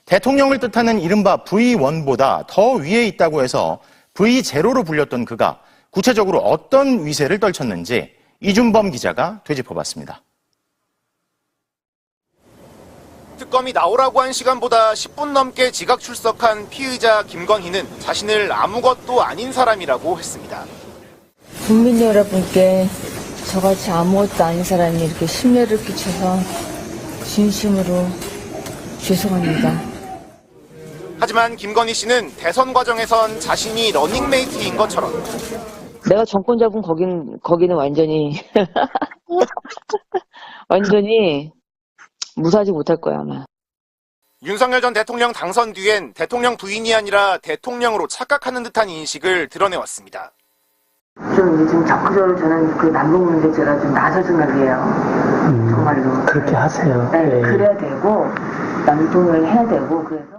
대통령을 뜻하는 이른바 V1보다 더 위에 있다고 해서 V0로 불렸던 그가 구체적으로 어떤 위세를 떨쳤는지 이준범 기자가 되짚어봤습니다. 특검이 나오라고 한 시간보다 10분 넘게 지각 출석한 피의자 김건희는 자신을 아무것도 아닌 사람이라고 했습니다. 국민 여러분께 저같이 아무것도 아닌 사람이 이렇게 심려를 끼쳐서 진심으로 죄송합니다. 하지만 김건희 씨는 대선 과정에선 자신이 러닝메이트인 것처럼 내가 정권 잡은 거기는 완전히 완전히 무사하지 못할 거야 아마. 윤석열 전 대통령 당선 뒤엔 대통령 부인이 아니라 대통령으로 착각하는 듯한 인식을 드러내왔습니다. 좀 적극적으로 저는 그 남북 문제 제가 좀 나서주는 게요. 정말로. 그렇게 하세요. 네, 네. 그래야 되고 남동을 해야 되고 그래서.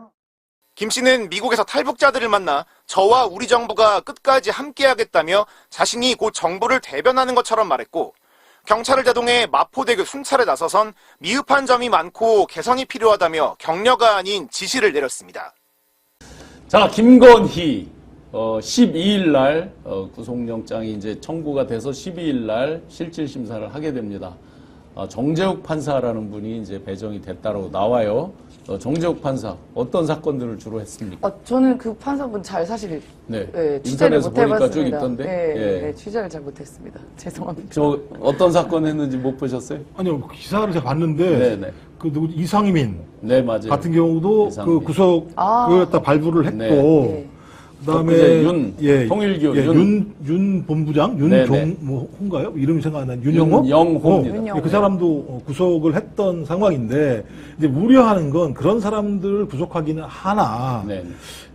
김 씨는 미국에서 탈북자들을 만나 저와 우리 정부가 끝까지 함께하겠다며 자신이 곧 정부를 대변하는 것처럼 말했고 경찰을 대동해 마포대교 순찰에 나서선 미흡한 점이 많고 개선이 필요하다며 격려가 아닌 지시를 내렸습니다. 자, 김건희 12일 날 구속영장이 이제 청구가 돼서 12일 날 실질 심사를 하게 됩니다. 정재욱 판사라는 분이 이제 배정이 됐다고 나와요. 정재욱 판사 어떤 사건들을 주로 했습니까? 저는 그 판사분 잘 사실 네. 취재를 인터넷에서 못 보니까 해봤습니다. 쭉 있던데. 네, 취재를 잘 못했습니다. 죄송합니다. 저 어떤 사건 했는지 못 보셨어요? 아니요, 기사를 제가 봤는데, 네네. 그 누구 이상민 네, 맞아요. 같은 경우도 이상민. 그 구속을 갖다 발부를 했고, 네. 그다음에 통일교 윤 본부장 윤종호인가요? 이름이 생각 안 나요. 윤영호입니다. 그 사람도 구속을 했던 상황인데 이제 우려하는 건 그런 사람들을 구속하기는 하나 네.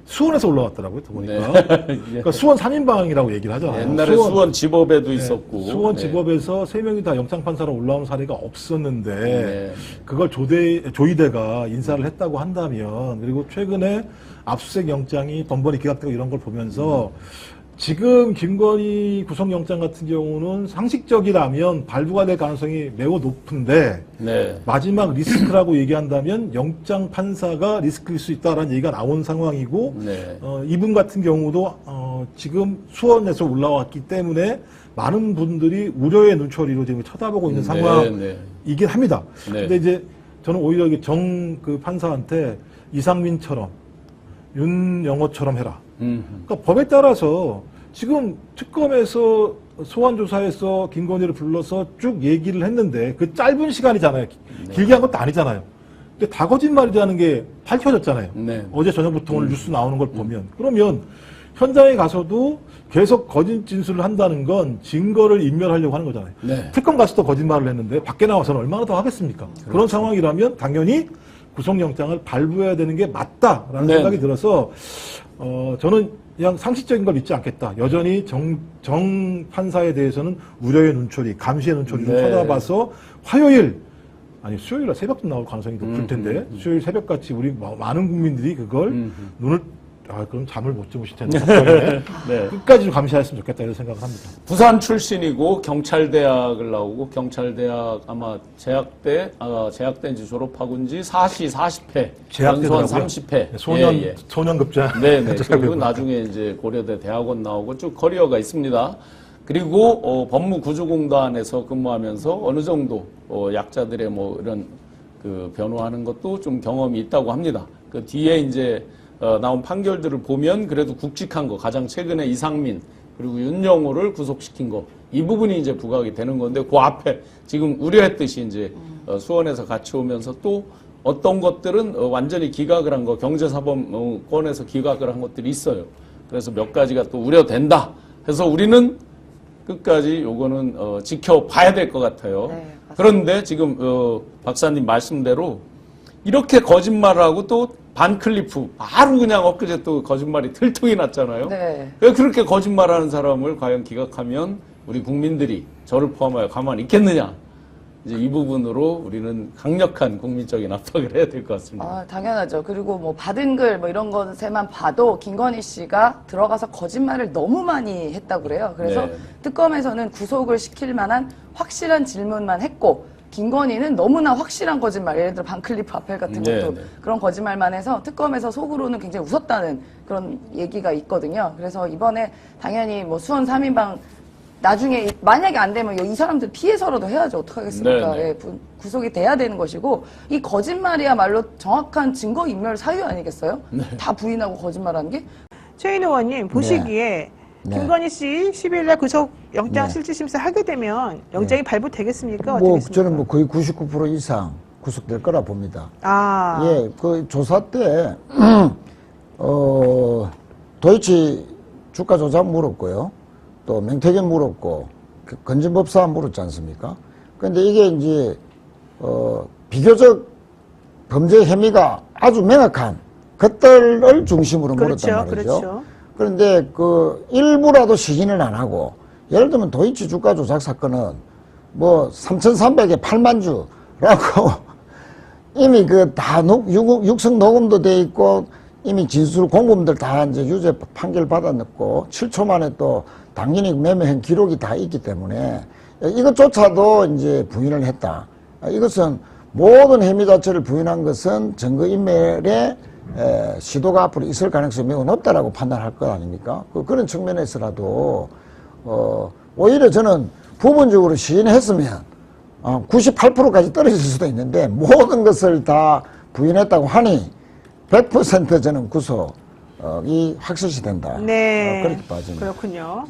수원에서 올라왔더라고요. 또 보니까. 네. 그러니까 수원 3인방이라고 얘기를 하잖아요. 옛날에 수원 지법에도 있었고. 수원 네. 지법에서 3명이 다 영장판사로 올라온 사례가 없었는데 네. 그걸 조이대가 인사를 했다고 한다면 그리고 최근에 압수수색 영장이 번번이 기각되고 이런 걸 보면서 지금 김건희 구속영장 같은 경우는 상식적이라면 발부가 될 가능성이 매우 높은데 네. 마지막 리스크라고 얘기한다면 영장 판사가 리스크일 수 있다라는 얘기가 나온 상황이고 네. 이분 같은 경우도 지금 수원에서 올라왔기 때문에 많은 분들이 우려의 눈초리로 지금 쳐다보고 있는 상황이긴 합니다. 네. 근데 이제 저는 오히려 그 판사한테 이상민처럼 윤영호처럼 해라. 그러니까 법에 따라서 지금 특검에서 소환조사에서 김건희를 불러서 쭉 얘기를 했는데 그 짧은 시간이잖아요. 길게 한 것도 아니잖아요. 근데 다 거짓말이라는 게 밝혀졌잖아요. 네. 어제 저녁부터 오늘 뉴스 나오는 걸 보면. 그러면 현장에 가서도 계속 거짓 진술을 한다는 건 증거를 인멸하려고 하는 거잖아요. 네. 특검 가서도 거짓말을 했는데 밖에 나와서는 얼마나 더 하겠습니까? 그렇죠. 그런 상황이라면 당연히 구속영장을 발부해야 되는 게 맞다라는 네. 생각이 들어서 저는 그냥 상식적인 걸 믿지 않겠다. 여전히 정 판사에 대해서는 우려의 눈초리, 감시의 눈초리를 쳐다봐서 수요일날 새벽도 나올 가능성이 높을 텐데 수요일 새벽같이 우리 많은 국민들이 그걸 눈을 그럼 잠을 못 주무실 텐데 네. 끝까지 좀 감시했으면 좋겠다 이런 생각을 합니다. 부산 출신이고 경찰대학을 나오고 경찰대학 아마 재학대인지 졸업하고인지 40회, 연수원 30회. 소년급자. 네네. 그리고 나중에 이제 고려대 대학원 나오고 쭉 커리어가 있습니다. 그리고 법무구조공단에서 근무하면서 어느 정도 약자들의 이런 그 변호하는 것도 좀 경험이 있다고 합니다. 그 뒤에 이제 나온 판결들을 보면 그래도 굵직한 거, 가장 최근에 이상민 그리고 윤영호를 구속시킨 거, 이 부분이 이제 부각이 되는 건데 그 앞에 지금 우려했듯이 이제 수원에서 같이 오면서 또 어떤 것들은 완전히 기각을 한 거, 경제사범권에서 기각을 한 것들이 있어요. 그래서 몇 가지가 또 우려된다 해서 우리는 끝까지 요거는 지켜봐야 될 것 같아요. 네, 그런데 지금 박사님 말씀대로 이렇게 거짓말을 하고 또 반클리프 바로 그냥 엊그제 또 거짓말이 들통이 났잖아요. 네. 왜 그렇게 거짓말하는 사람을 과연 기각하면 우리 국민들이 저를 포함하여 가만히 있겠느냐. 이제 이 부분으로 우리는 강력한 국민적인 압박을 해야 될 것 같습니다. 당연하죠. 그리고 받은 글 이런 것에만 봐도 김건희 씨가 들어가서 거짓말을 너무 많이 했다고 그래요. 그래서 네. 특검에서는 구속을 시킬 만한 확실한 질문만 했고 김건희는 너무나 확실한 거짓말, 예를 들어 반클리프 아펠 같은 것도 네. 그런 거짓말만 해서 특검에서 속으로는 굉장히 웃었다는 그런 얘기가 있거든요. 그래서 이번에 당연히 뭐 수원 3인방 나중에 만약에 안 되면 이 사람들 피해서라도 해야죠. 어떡하겠습니까? 네, 네. 예, 구속이 돼야 되는 것이고 이 거짓말이야말로 정확한 증거인멸 사유 아니겠어요? 다 부인하고 거짓말하는 게? 최인 의원님 보시기에 네. 김건희 씨 10일날 구속 영장 네. 실질심사 하게 되면 영장이 발부되겠습니까? 뭐 어떻겠습니까? 저는 뭐 거의 99% 이상 구속될 거라 봅니다. 아, 예, 그 조사 때 도이치 주가 조작 물었고요. 또 명태균 물었고 그 건진법사 물었지 않습니까? 그런데 이게 이제 비교적 범죄 혐의가 아주 명확한 것들을 중심으로 그렇죠, 물었단 말이죠. 그렇죠. 그런데 그 일부라도 시인을 안 하고 예를 들면 도이치 주가 조작 사건은 뭐 3,300에 8만 주라고 이미 그 다 육성 녹음도 돼 있고 이미 진술 공범들 다 이제 유죄 판결 받아냈고 7초 만에 또 당연히 매매한 기록이 다 있기 때문에 이것조차도 이제 부인을 했다. 이것은 모든 혐의 자체를 부인한 것은 증거인멸의 시도가 앞으로 있을 가능성이 매우 높다라고 판단할 것 아닙니까? 그런 측면에서라도 오히려 저는 부분적으로 시인했으면 98%까지 떨어질 수도 있는데 모든 것을 다 부인했다고 하니 100% 저는 구속이 확실시 된다. 네. 그렇게 봐집니다. 그렇군요.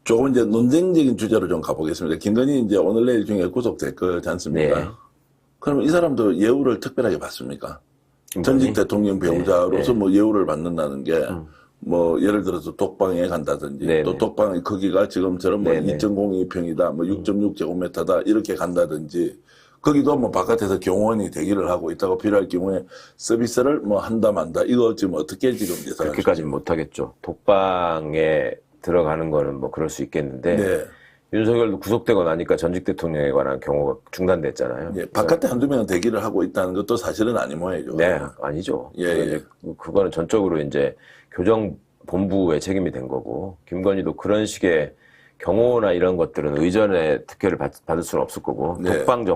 조금 이제 논쟁적인 주제로 좀 가보겠습니다. 김건희 이제 오늘 내일 중에 구속될 거지 않습니까? 네. 그러면 이 사람도 예우를 특별하게 받습니까? 전직 대통령 배우자로서 네. 뭐 예우를 받는다는 게 뭐 예를 들어서 독방에 간다든지 네. 또 독방의 크기가 지금처럼 뭐 네. 2.02평이다 뭐 6.6제곱미터다 이렇게 간다든지 거기도 뭐 바깥에서 경호원이 대기를 하고 있다고 필요할 경우에 서비스를 뭐 한다 만다 이거 지금 어떻게 지금 예상하시죠? 그렇게까지는 못하겠죠. 독방에 들어가는 거는 뭐 그럴 수 있겠는데 네. 윤석열도 구속되고 나니까 전직 대통령에 관한 경호가 중단됐잖아요. 예, 바깥에 한두 명은 대기를 하고 있다는 것도 사실은 아닌 모양이죠. 네, 아니죠. 예, 예. 그거는 전적으로 이제 교정본부의 책임이 된 거고, 김건희도 그런 식의 경호나 이런 것들은 의전의 특혜를 받을 수는 없을 거고, 네. 독방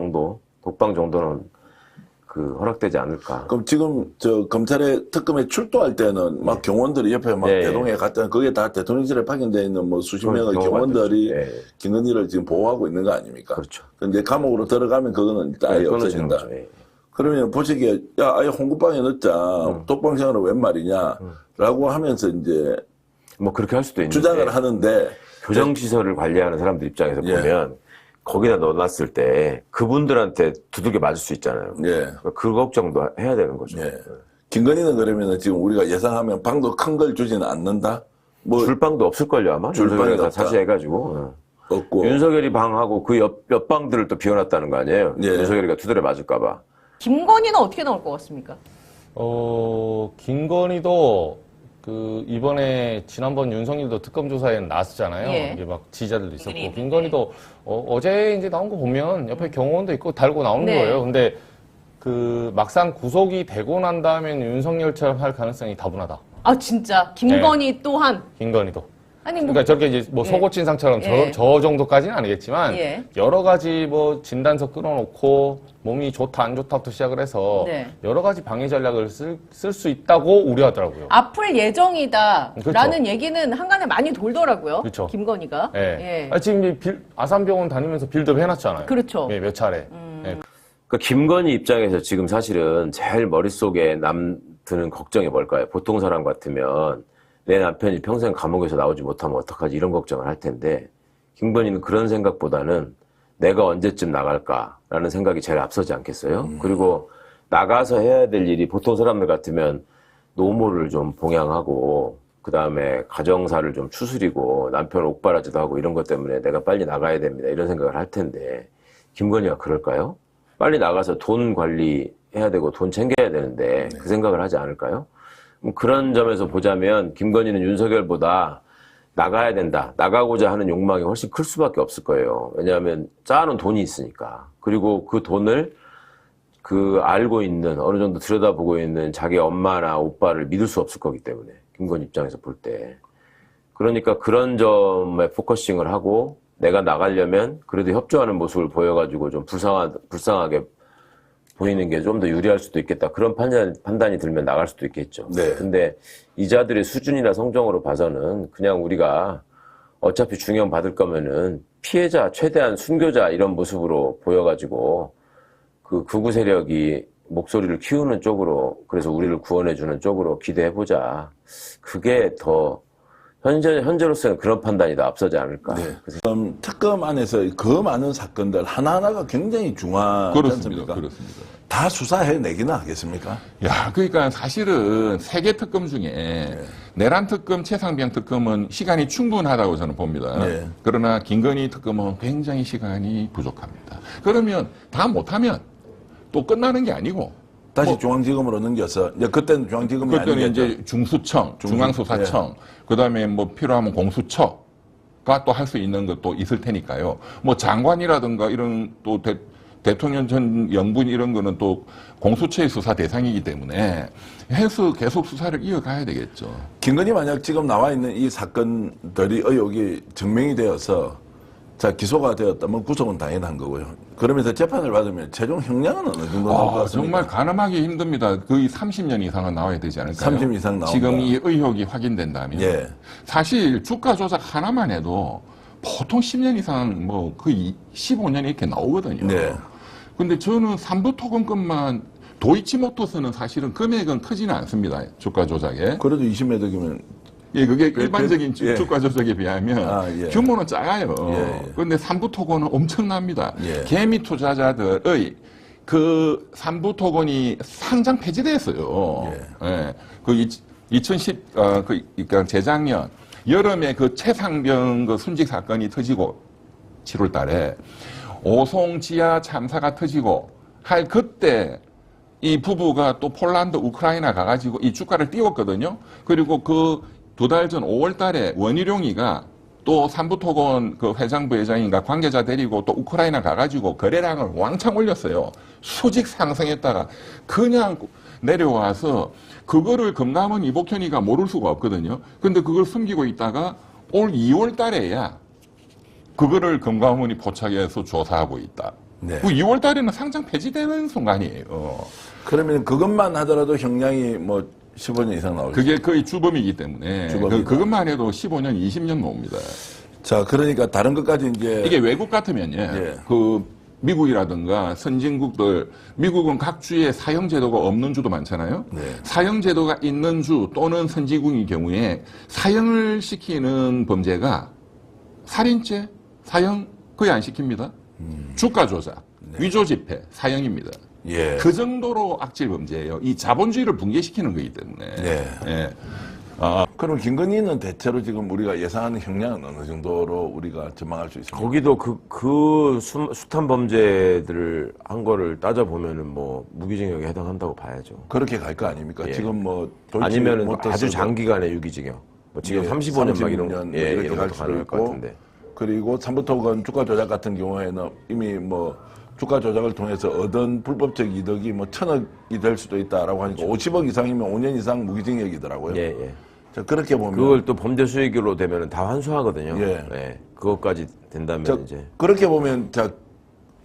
정도는 그 허락되지 않을까. 그럼 지금 저 검찰의 특검에 출두할 때는 막 경호원들이 옆에 막 네. 대동에 갔다 그게 다 대통령실에 파견되어 있는 뭐 수십 그런 명의 경우가 경호원들이 많죠. 네. 김건희를 지금 보호하고 있는 거 아닙니까? 그렇죠. 근데 감옥으로 들어가면 그거는 일단 아예 끊어지는 없어진다. 거죠. 예. 그러면 보시기에 야 아예 홍구방에 넣자 독방 생활은 웬 말이냐라고 하면서 이제 뭐 그렇게 할 수도 있는데. 주장을 하는데 교정시설을 관리하는 사람들 입장에서 예. 보면 거기다 넣어놨을 때 그분들한테 두들겨 맞을 수 있잖아요. 예. 그 걱정도 해야 되는 거죠. 예. 김건희는 그러면은 지금 우리가 예상하면 방도 큰 걸 주지는 않는다? 뭐 줄방도 없을걸요 아마. 줄방이 윤석열이 다 없다. 사시해가지고. 없고 윤석열이 방하고 그 옆 방들을 또 비워놨다는 거 아니에요. 예. 윤석열이가 두드려 맞을까봐. 김건희는 어떻게 나올 것 같습니까? 김건희도 이번에 지난번 윤석열도 특검 조사에 나왔잖아요. 예. 이게 막 지지자들도 있었고. 네. 김건희도 어제 이제 나온 거 보면 옆에 경호원도 있고 달고 나오는 네. 거예요. 근데 막상 구속이 되고 난 다음엔 윤석열처럼 할 가능성이 다분하다. 아 진짜 김건희 또한 김건희도. 아니 뭐 그러니까 저렇게 이제 뭐 예. 속옷 진상처럼 예. 저 정도까지는 아니겠지만 예. 여러 가지 뭐 진단서 끊어놓고 몸이 좋다 안 좋다부터 시작을 해서 네. 여러 가지 방해 전략을 쓸 수 있다고 우려하더라고요. 아플 예정이다라는 그렇죠. 얘기는 한간에 많이 돌더라고요. 그렇죠. 김건희가. 예. 지금 이제 아산병원 다니면서 빌드업 해놨잖아요. 그렇죠. 예, 몇 차례. 예. 그러니까 김건희 입장에서 지금 사실은 제일 머릿속에 드는 걱정이 뭘까요? 보통 사람 같으면 내 남편이 평생 감옥에서 나오지 못하면 어떡하지 이런 걱정을 할 텐데 김건희는 그런 생각보다는 내가 언제쯤 나갈까라는 생각이 제일 앞서지 않겠어요? 그리고 나가서 해야 될 일이 보통 사람들 같으면 노모를 좀 봉양하고 그다음에 가정사를 좀 추스리고 남편 옥바라지도 하고 이런 것 때문에 내가 빨리 나가야 됩니다 이런 생각을 할 텐데 김건희가 그럴까요? 빨리 나가서 돈 관리해야 되고 돈 챙겨야 되는데 그 생각을 하지 않을까요? 그런 점에서 보자면 김건희는 윤석열보다 나가야 된다. 나가고자 하는 욕망이 훨씬 클 수밖에 없을 거예요. 왜냐하면 쌓아놓은 돈이 있으니까. 그리고 그 돈을 알고 있는 어느 정도 들여다보고 있는 자기 엄마나 오빠를 믿을 수 없을 거기 때문에 김건희 입장에서 볼 때. 그러니까 그런 점에 포커싱을 하고 내가 나가려면 그래도 협조하는 모습을 보여가지고 좀 불쌍하게 보이는 게 좀 더 유리할 수도 있겠다. 그런 판단이 들면 나갈 수도 있겠죠. 네. 근데 이자들의 수준이나 성정으로 봐서는 그냥 우리가 어차피 중형 받을 거면은 피해자, 최대한 순교자 이런 모습으로 보여가지고 그 극우 세력이 목소리를 키우는 쪽으로, 그래서 우리를 구원해주는 쪽으로 기대해보자. 그게 더 현재로서는 그런 판단이 더 앞서지 않을까. 네. 그럼 특검 안에서 그 많은 사건들 하나하나가 굉장히 중요하지 않습니까? 그렇습니다. 다 수사해내기는 하겠습니까? 야, 그러니까 사실은 세계 특검 중에 내란 특검, 최상병 특검은 시간이 충분하다고 저는 봅니다. 네. 그러나 김건희 특검은 굉장히 시간이 부족합니다. 그러면 다 못하면 또 끝나는 게 아니고 다시 중앙지검으로 넘겨서 이제 그때는 중앙지검이 그때는 아니겠죠. 이제 중수청, 중앙수사청, 그다음에 뭐 필요하면 공수처가 또 할 수 있는 것도 있을 테니까요. 뭐 장관이라든가 이런 또 대통령 전 영부인 이런 거는 또 공수처의 수사 대상이기 때문에 해서 계속 수사를 이어가야 되겠죠. 김건희 만약 지금 나와 있는 이 사건들이 의혹이 증명이 되어서 자 기소가 되었다면 구속은 당연한 거고요. 그러면서 재판을 받으면 최종 형량은 어느 정도 나올 것 같습니까? 정말 가늠하기 힘듭니다. 거의 30년 이상은 나와야 되지 않을까요? 30 이상 나온다. 지금 이 의혹이 확인된다면. 예. 사실 주가 조작 하나만 해도 보통 10년 이상 뭐 거의 15년 이렇게 나오거든요. 네. 근데 저는 삼부토건건만 도이치모터스는 사실은 금액은 크지는 않습니다. 주가 조작에. 그래도 20매덕이면 예, 그게 일반적인 예. 주가 조작에 비하면 예. 규모는 작아요. 예. 그런데 삼부토건은 엄청납니다. 예. 개미 투자자들의 그 삼부토건이 상장 폐지됐어요. 예. 그 2010, 그러니까 재작년 여름에 그 최상병 그 순직 사건이 터지고 7월 달에 오송 지하 참사가 터지고 할 그때 이 부부가 또 폴란드, 우크라이나 가가지고 이 주가를 띄웠거든요. 그리고 그 2달 전 5월 달에 원희룡이가 또 삼부토건 그 회장부 회장인가 관계자 데리고 또 우크라이나 가가지고 거래량을 왕창 올렸어요. 수직 상승했다가 그냥 내려와서 그거를 금감원 이복현이가 모를 수가 없거든요. 근데 그걸 숨기고 있다가 올 2월 달에야 그거를 금감원이 포착해서 조사하고 있다. 네. 그 2월 달에는 상장 폐지되는 순간이에요. 그러면 그것만 하더라도 형량이 뭐 15년 이상 나오죠. 그게 거의 주범이기 때문에 주범이다. 그것만 해도 15년, 20년 나옵니다. 자, 그러니까 다른 것까지 이제 이게 외국 같으면요. 예. 그 미국이라든가 선진국들, 미국은 각 주에 사형 제도가 없는 주도 많잖아요. 네. 사형 제도가 있는 주 또는 선진국의 경우에 사형을 시키는 범죄가 살인죄, 사형 거의 안 시킵니다. 주가 조작, 위조 지폐, 사형입니다. 예. 그 정도로 악질 범죄예요. 이 자본주의를 붕괴시키는 거기 때문에. 예. 예. 그럼 김건희는 대체로 지금 우리가 예상하는 형량은 어느 정도로 우리가 전망할 수 있습니까? 거기도 그 숱한 범죄들을 한 거를 따져보면은 뭐 무기징역에 해당한다고 봐야죠. 그렇게 갈 거 아닙니까? 예. 지금 뭐 아니면은 도이치모터스도 아주 장기간의 유기징역. 뭐 지금 예, 35년 막 이런 35년 예, 이렇게 이런 갈 것도 수도 가능할 것 있고 같은데. 그리고 삼부토건 주가 조작 같은 경우에는 이미 뭐 주가 조작을 통해서 얻은 불법적 이득이 뭐 1,000억이 될 수도 있다라고 하니까 50억 이상이면 5년 이상 무기징역이더라고요. 예, 예. 자, 그렇게 보면 그걸 또 범죄 수익으로 되면은 다 환수하거든요. 예. 네. 그것까지 된다면 자, 이제 그렇게 보면 자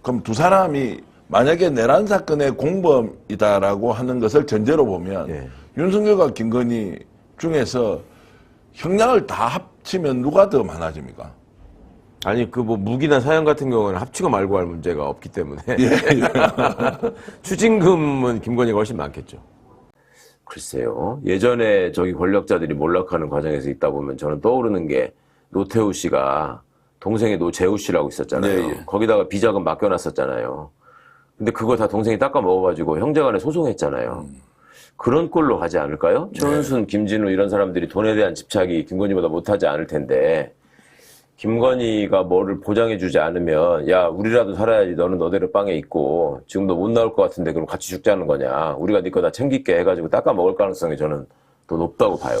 그럼 두 사람이 만약에 내란 사건의 공범이다라고 하는 것을 전제로 보면 예. 윤석열과 김건희 중에서 형량을 다 합치면 누가 더 많아집니까? 아니 그 뭐 무기나 사형 같은 경우는 합치고 말고 할 문제가 없기 때문에 추징금은 김건희가 훨씬 많겠죠. 글쎄요. 예전에 저기 권력자들이 몰락하는 과정에서 있다 보면 저는 떠오르는 게 노태우 씨가 동생의 노재우 씨라고 있었잖아요. 네, 예. 거기다가 비자금 맡겨놨었잖아요. 근데 그거 다 동생이 닦아 먹어가지고 형제간에 소송했잖아요. 그런 꼴로 가지 않을까요? 최은순, 김진우 이런 사람들이 돈에 대한 집착이 김건희보다 못하지 않을 텐데 김건희가 뭐를 보장해주지 않으면 야 우리라도 살아야지 너는 너대로 빵에 있고 지금 너 못 나올 것 같은데 그럼 같이 죽자는 거냐 우리가 네 거 다 챙길게 해가지고 닦아 먹을 가능성이 저는 더 높다고 봐요.